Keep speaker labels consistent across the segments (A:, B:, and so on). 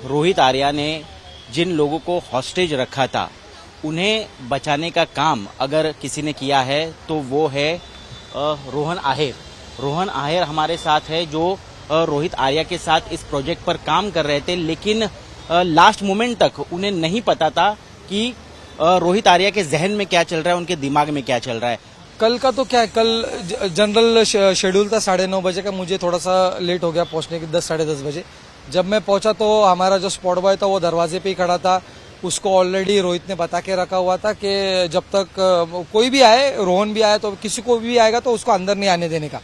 A: रोहित आर्या ने जिन लोगों को हॉस्टेज रखा था उन्हें बचाने का काम अगर किसी ने किया है तो वो है रोहन आहेर। रोहन आहेर हमारे साथ है जो रोहित आर्या के साथ इस प्रोजेक्ट पर काम कर रहे थे, लेकिन लास्ट मोमेंट तक उन्हें नहीं पता था कि रोहित आर्या के जहन में क्या चल रहा है, उनके दिमाग में क्या चल रहा है।
B: कल का तो क्या है, कल जनरल शेड्यूल था 9:30 बजे का। मुझे थोड़ा सा लेट हो गया पहुंचने के, 10 साढ़े 10 बजे जब मैं पहुंचा तो हमारा जो स्पॉट बॉय था वो दरवाजे पे ही खड़ा था। उसको ऑलरेडी रोहित ने बता के रखा हुआ था कि जब तक कोई भी आए, रोहन भी आए तो किसी को भी आएगा तो उसको अंदर नहीं आने देने का।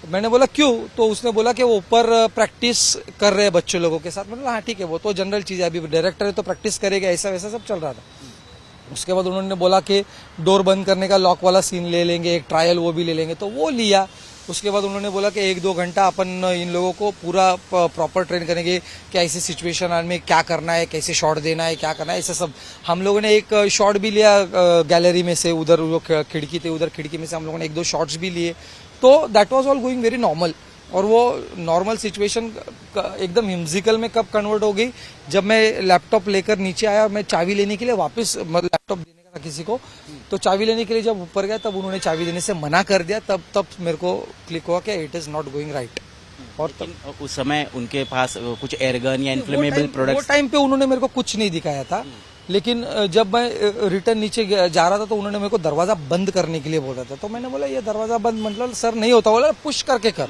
B: मैंने बोला क्यों, तो उसने बोला कि वो ऊपर प्रैक्टिस कर रहे हैं बच्चों लोगों के साथ। मैंने बोला हाँ ठीक है, वो तो जनरल चीज है, अभी डायरेक्टर है तो प्रैक्टिस करेगा, ऐसा वैसा सब चल रहा था। उसके बाद उन्होंने बोला कि डोर बंद करने का लॉक वाला सीन ले लेंगे, एक ट्रायल वो भी ले लेंगे, तो वो लिया। उसके बाद उन्होंने बोला कि 1-2 घंटा अपन इन लोगों को पूरा प्रॉपर ट्रेन करेंगे कि ऐसी सिचुएशन में क्या करना है, कैसे शॉट देना है, क्या करना है, ऐसा सब। हम लोगों ने एक शॉट भी लिया गैलरी में से, उधर जो खिड़की थी उधर खिड़की में से हम लोगों ने 1-2 शॉट्स भी लिए। तो that was all going very normal. और वो नॉर्मल सिचुएशन एकदम म्यूजिकल में कब कन्वर्ट हो गई, जब मैं लैपटॉप लेकर नीचे आया और मैं चाबी लेने के लिए वापस, लैपटॉप देने का था किसी को, तो चाबी लेने के लिए जब ऊपर गया तब उन्होंने चाबी देने से मना कर दिया। तब मेरे को क्लिक हुआ कि it is not going right. और
A: तब उस समय उनके पास कुछ एयरगन या इन्फ्लेमेबल प्रोडक्ट्स,
B: वो टाइम पे उन्होंने मेरे को कुछ नहीं दिखाया था। लेकिन जब मैं रिटर्न नीचे जा रहा था तो उन्होंने मेरे को दरवाजा बंद करने के लिए बोला था। तो मैंने बोला ये दरवाजा बंद मतलब सर नहीं होता, बोला पुश करके कर।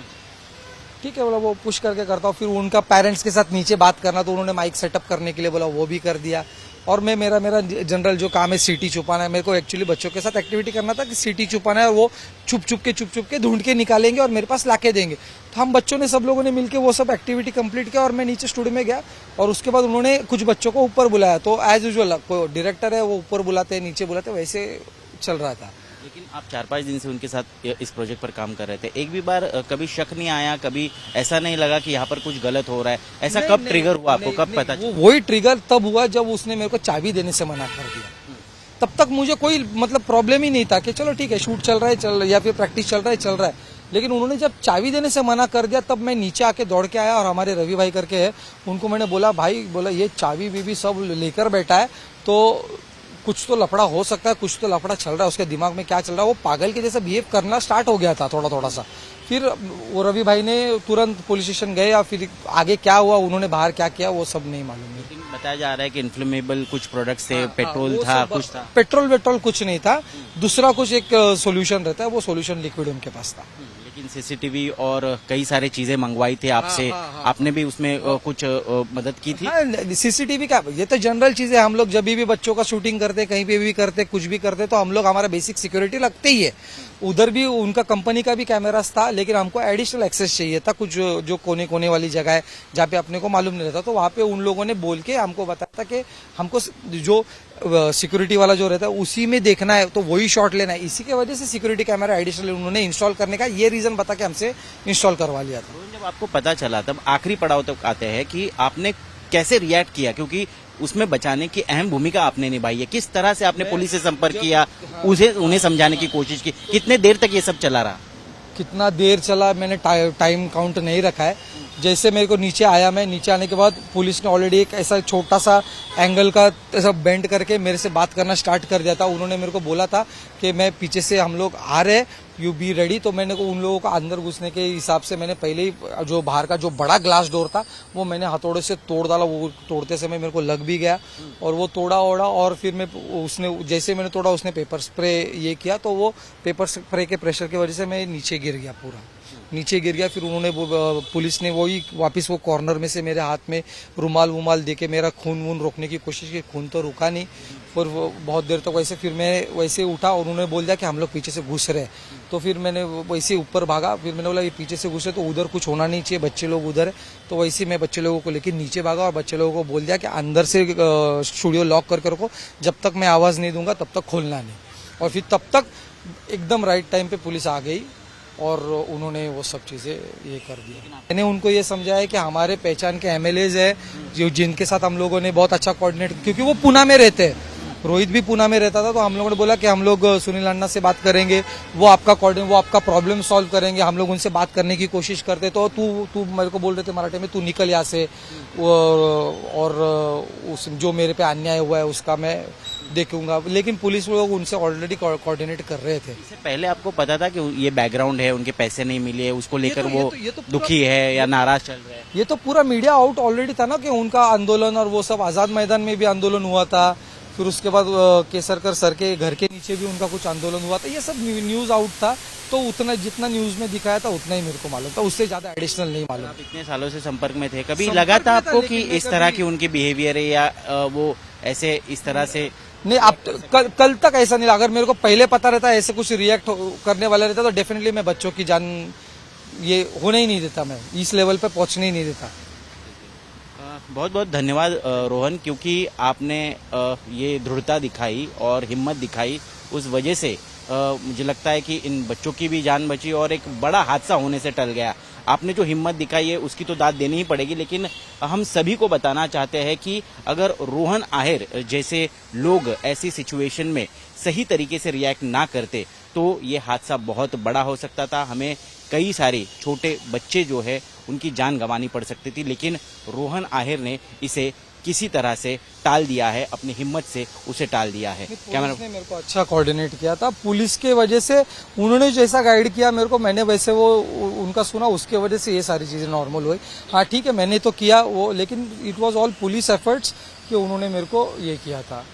B: ठीक है, बोला वो पुश करके करता हूँ। फिर उनका पेरेंट्स के साथ नीचे बात करना, तो उन्होंने माइक सेटअप करने के लिए बोला, वो भी कर दिया। और मैं मेरा जनरल जो काम है सीटी छुपाना है, मेरे को एक्चुअली बच्चों के साथ एक्टिविटी करना था कि सीटी छुपाना है, और वो छुप छुप के ढूंढ के निकालेंगे और मेरे पास लाके देंगे। तो हम बच्चों ने सब लोगों ने मिलकर वो सब एक्टिविटी कंप्लीट किया और मैं नीचे स्टूडियो में गया। और उसके बाद उन्होंने कुछ बच्चों को ऊपर बुलाया। तो एज यूजुअल डायरेक्टर है वो ऊपर बुलाते हैं नीचे बुलाते, वैसे चल रहा था।
A: लेकिन आप 4-5 दिन से उनके साथ इस प्रोजेक्ट पर काम कर रहे थे, एक भी बार कभी शक नहीं आया, कभी ऐसा नहीं लगा कि यहाँ पर कुछ गलत हो रहा है? ऐसा कब ट्रिगर हुआ आपको, कब पता चला?
B: वही ट्रिगर तब हुआ जब उसने मेरे को चाबी देने से मना कर दिया। तब तक मुझे कोई मतलब प्रॉब्लम ही नहीं था कि चलो ठीक है शूट चल रहा है या फिर प्रैक्टिस चल रहा है। लेकिन उन्होंने जब चाबी देने से मना कर दिया तब मैं नीचे आके दौड़ के आया। और हमारे रवि भाई करके है, उनको मैंने बोला भाई, बोला ये चाबी बीबी सब लेकर बैठा है तो कुछ तो लफड़ा हो सकता है, कुछ तो लफड़ा चल रहा है, उसके दिमाग में क्या चल रहा है। वो पागल के जैसा बिहेव करना स्टार्ट हो गया था थोड़ा सा। फिर वो रवि भाई ने तुरंत पुलिस स्टेशन गए, या फिर आगे क्या हुआ, उन्होंने बाहर क्या किया वो सब नहीं मालूम।
A: लेकिन बताया जा रहा है कि इन्फ्लेमेबल कुछ प्रोडक्ट्स थे, पेट्रोल था, कुछ था।
B: पेट्रोल कुछ नहीं था, दूसरा कुछ एक सोल्यूशन रहता है, वो सोल्यूशन लिक्विड उनके पास था।
A: लेकिन सीसीटीवी और कई सारी चीजें मंगवाई थी आपसे, आपने भी उसमें कुछ मदद की थी?
B: सीसीटीवी का ये तो जनरल चीज है। हम लोग जब भी बच्चों का शूटिंग करते, कहीं पे भी करते, कुछ भी करते, तो हम लोग हमारा बेसिक सिक्योरिटी लगते ही है। उधर भी उनका कंपनी का भी कैमरास था, लेकिन हमको एडिशनल एक्सेस चाहिए था। कुछ जो कोने कोने वाली जगह है जहाँ पे अपने को मालूम नहीं रहता, तो वहाँ पे उन लोगों ने बोल के हमको बताया था कि हमको जो सिक्योरिटी वाला जो रहता है उसी में देखना है, तो वही शॉट लेना है। इसी के वजह से सिक्योरिटी कैमरा एडिशनल उन्होंने इंस्टॉल करने का ये रीजन बता के हमसे इंस्टॉल करवा लिया था।
A: जब आपको पता चला तब आखिरी पड़ाव तक आते हैं कि आपने कैसे रिएक्ट किया, क्योंकि उसमें बचाने की अहम भूमिका आपने निभाई है। किस तरह से आपने पुलिस से संपर्क किया, उन्हें समझाने की कोशिश की, कितने देर तक ये सब चला रहा?
B: कितना देर चला मैंने टाइम काउंट नहीं रखा है। जैसे मेरे को नीचे आया, मैं नीचे आने के बाद पुलिस ने ऑलरेडी एक ऐसा छोटा सा एंगल का ऐसा बेंड करके मेरे से बात करना स्टार्ट कर दिया था। उन्होंने मेरे को बोला था कि मैं पीछे से हम लोग आ रहे, यू बी रेडी। तो मैंने उन लोगों को अंदर घुसने के हिसाब से मैंने पहले ही जो बाहर का जो बड़ा ग्लास डोर था वो मैंने हथौड़े से तोड़ डाला। वो तोड़ते समय मेरे को लग भी गया और वो तोड़ा ओड़ा। और फिर मैं उसने जैसे मैंने तोड़ा उसने पेपर स्प्रे ये किया, तो वो पेपर स्प्रे के प्रेशर की वजह से मैं नीचे गिर गया, पूरा नीचे गिर गया। फिर उन्होंने पुलिस ने वही वापस वो कॉर्नर में से मेरे हाथ में रुमाल दे के मेरा खून वून रोकने की कोशिश की। खून तो रुका नहीं और वो बहुत देर तक वैसे। फिर मैं वैसे उठा और उन्होंने बोल दिया कि हम लोग पीछे से घुस रहे। तो फिर मैंने वैसे ऊपर भागा। फिर मैंने बोला ये पीछे से घुसे तो उधर कुछ होना नहीं चाहिए, बच्चे लोग उधर है। तो वैसे मैं बच्चे लोगों को लेकर नीचे भागा और बच्चे लोगों को बोल दिया कि अंदर से स्टूडियो लॉक करके रखो, जब तक मैं आवाज नहीं दूंगा तब तक खोलना नहीं। और फिर तब तक एकदम राइट टाइम पे पुलिस आ गई और उन्होंने वो सब चीजें ये कर दिया। मैंने उनको ये समझाया कि हमारे पहचान के एमएलएज है जो जिनके साथ हम लोगों ने बहुत अच्छा कोऑर्डिनेट, क्योंकि वो पुणे में रहते हैं रोहित भी पूना में रहता था, तो हम लोगों ने बोला कि हम लोग सुनील अन्ना से बात करेंगे, वो आपका प्रॉब्लम सॉल्व करेंगे। हम लोग उनसे बात करने की कोशिश करते, तो तू मेरे को बोल रहे थे मराठी में, तू निकल यहाँ से, और उस जो मेरे पे अन्याय हुआ है उसका मैं देखूंगा। लेकिन पुलिस लोग उनसे ऑलरेडी कोऑर्डिनेट कर रहे थे।
A: इससे पहले आपको पता था कि ये बैकग्राउंड है, उनके पैसे नहीं मिले, उसको लेकर
B: ये
A: वो
B: तो पूरा-
A: दुखी है या नाराज चल रहा है?
B: ये तो पूरा मीडिया आउट ऑलरेडी था ना कि उनका आंदोलन और वो सब, आजाद मैदान में भी आंदोलन हुआ था, फिर उसके बाद केसरकर सर के घर के नीचे भी उनका कुछ आंदोलन हुआ था। ये सब न्यूज आउट था, तो उतना जितना न्यूज में दिखाया था उतना ही मेरे को मालूम था, उससे ज्यादा एडिशनल नहीं मालूम।
A: आप इतने सालों से संपर्क में थे, कभी
B: संपर्क
A: लगा था
B: में था,
A: आपको कि
B: लेकिन मैं
A: इस तरह
B: कभी-
A: की उनकी बिहेवियर है या वो ऐसे इस तरह से?
B: नहीं, अब कल तक ऐसा नहीं लगा। अगर मेरे को पहले पता रहता ऐसे कुछ रिएक्ट करने वाला रहता, तो डेफिनेटली मैं बच्चों की जान ये होने ही नहीं देता, मैं इस लेवल पे पहुंचने ही नहीं देता।
A: बहुत बहुत धन्यवाद रोहन, क्योंकि आपने ये दृढ़ता दिखाई और हिम्मत दिखाई, उस वजह से मुझे लगता है कि इन बच्चों की भी जान बची और एक बड़ा हादसा होने से टल गया। आपने जो हिम्मत दिखाई है उसकी तो दाद देनी ही पड़ेगी, लेकिन हम सभी को बताना चाहते हैं कि अगर रोहन आहेर जैसे लोग ऐसी सिचुएशन में सही तरीके से रिएक्ट ना करते तो ये हादसा बहुत बड़ा हो सकता था। हमें कई सारे छोटे बच्चे जो है उनकी जान गंवानी पड़ सकती थी, लेकिन रोहन आहेर ने इसे किसी तरह से टाल दिया है, अपनी हिम्मत से उसे टाल दिया है।
B: पुलिस ने मेरे को अच्छा कोऑर्डिनेट किया था, पुलिस के वजह से उन्होंने जैसा गाइड किया मेरे को, मैंने वैसे वो उनका सुना, उसके वजह से ये सारी चीजें नॉर्मल हुई। हाँ ठीक है, मैंने तो किया वो, लेकिन it was all police efforts कि उन्होंने मेरे को ये किया था।